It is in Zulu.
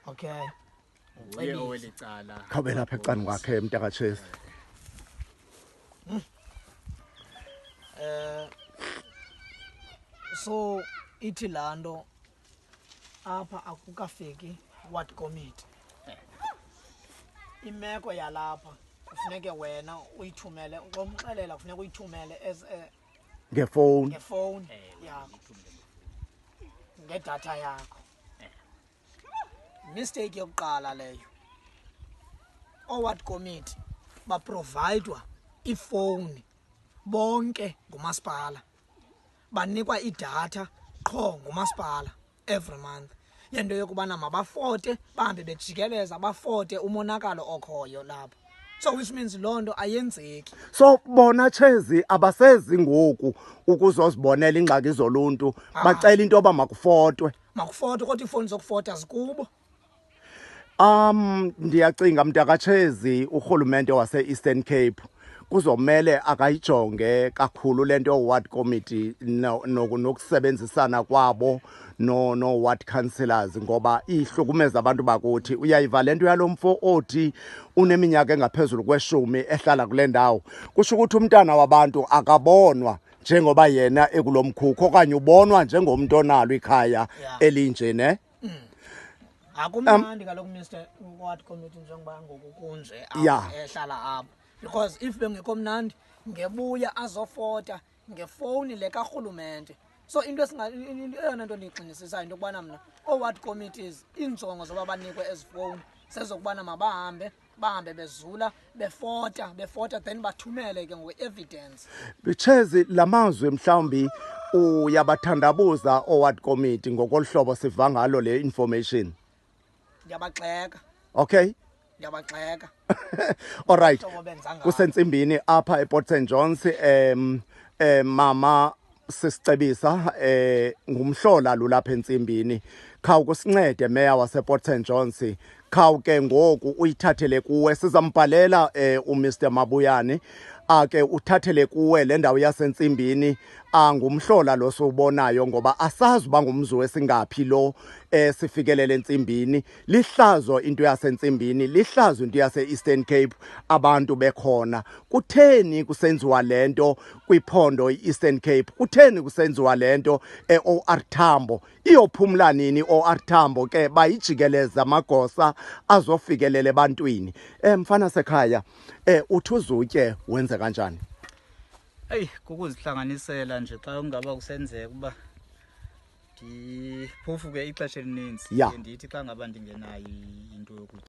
Okay. Uye owelicala. Khabe lapha ecani kwakhe mntaka Chase. So ithi lando apha akukafiki ward committee. Imeko yalapha kufuneke wena uyithumele ngomxelela kufuneka uyithumele as Ngefone. ngefone yakho ngedatha yakho. Mistake yokuqala leyo. Ward committee baprovidwa ifone bonke ngumasipala. Banikwa idatha qho ngumasipala every month. Yento yokubana mabafote bahambe bejikeleza bafote umonakalo okhoyo lapho. So which means londo ayenzeki. So bona Chase abasezi ngoku ukuzozibonela ingxaki zoluntu bacela into oba makufotwe. Makufotwe kodwa ifoni zokufota zikubo. Ndiyacinga mntaka Chase urhulumente wase Eastern Cape kuzomela akayijonge kakhulu lento ward committee nokusebenzisana kwabo no ward councillors ngoba ihlukumeza abantu bakuthi uyayiva lento yalomfo othi uneminyaka engaphezulu kweshumi ehlala kule ndawo kusho ukuthi umntana wabantu akabonwa njengoba yena ekulomkhukho okanye ubonwa njengomuntu onalo ikhaya elinje ne Akumnandi kaloku Mr. Ward committee njengoba ngokukunje ehlala apha because if bengekho mnandi ngebuya azofota ngefoni le karhulumente. So into eyona nto ndiyiqinisisayo into yokubana mna ward committees iinjongo zoba banikwe ezifowuni sezokubana mabahambe bezula befota then bathumele ke ngoku-evidence. Chase lamazwi mhlawumbi uyabathandabuza ward committee ngokolhlobo siva ngalo le information. Ndiyabaxeka. Okay. Ndiyabaxeka. All right. Kusentsimbini apha ePort St Johns mama sisicebisa ngumhlola lulapha entsimbini khawu kusincede meya wasePort St Johns khawu ke ngoku uyithathele kuwe sizambhalela uMr Mabuyane ake uthathele kuwe le ndawo yasentsimbini angumhlola lo siwubonayo ngoba asazi uba ngumzi wesingaphi lo sifikelele entsimbini lihlazo into yasentsimbini lihlazo into yase-Eastern Cape abantu bekhona kutheni kusenziwa lento kwiphondo i-Eastern Cape kutheni kusenziwa lento OR Tambo iyophumla nini OR Tambo ke bayijikeleza amagosa azofikelela ebantwini mfana sekhaya uthi uzutye wenze kanjani? Hey kukuzihlanganisela nje xa ungaba kusenzeka uba ndiphofuke ixesha elininzi ndithi xa ngaba ndingenayo into yokutya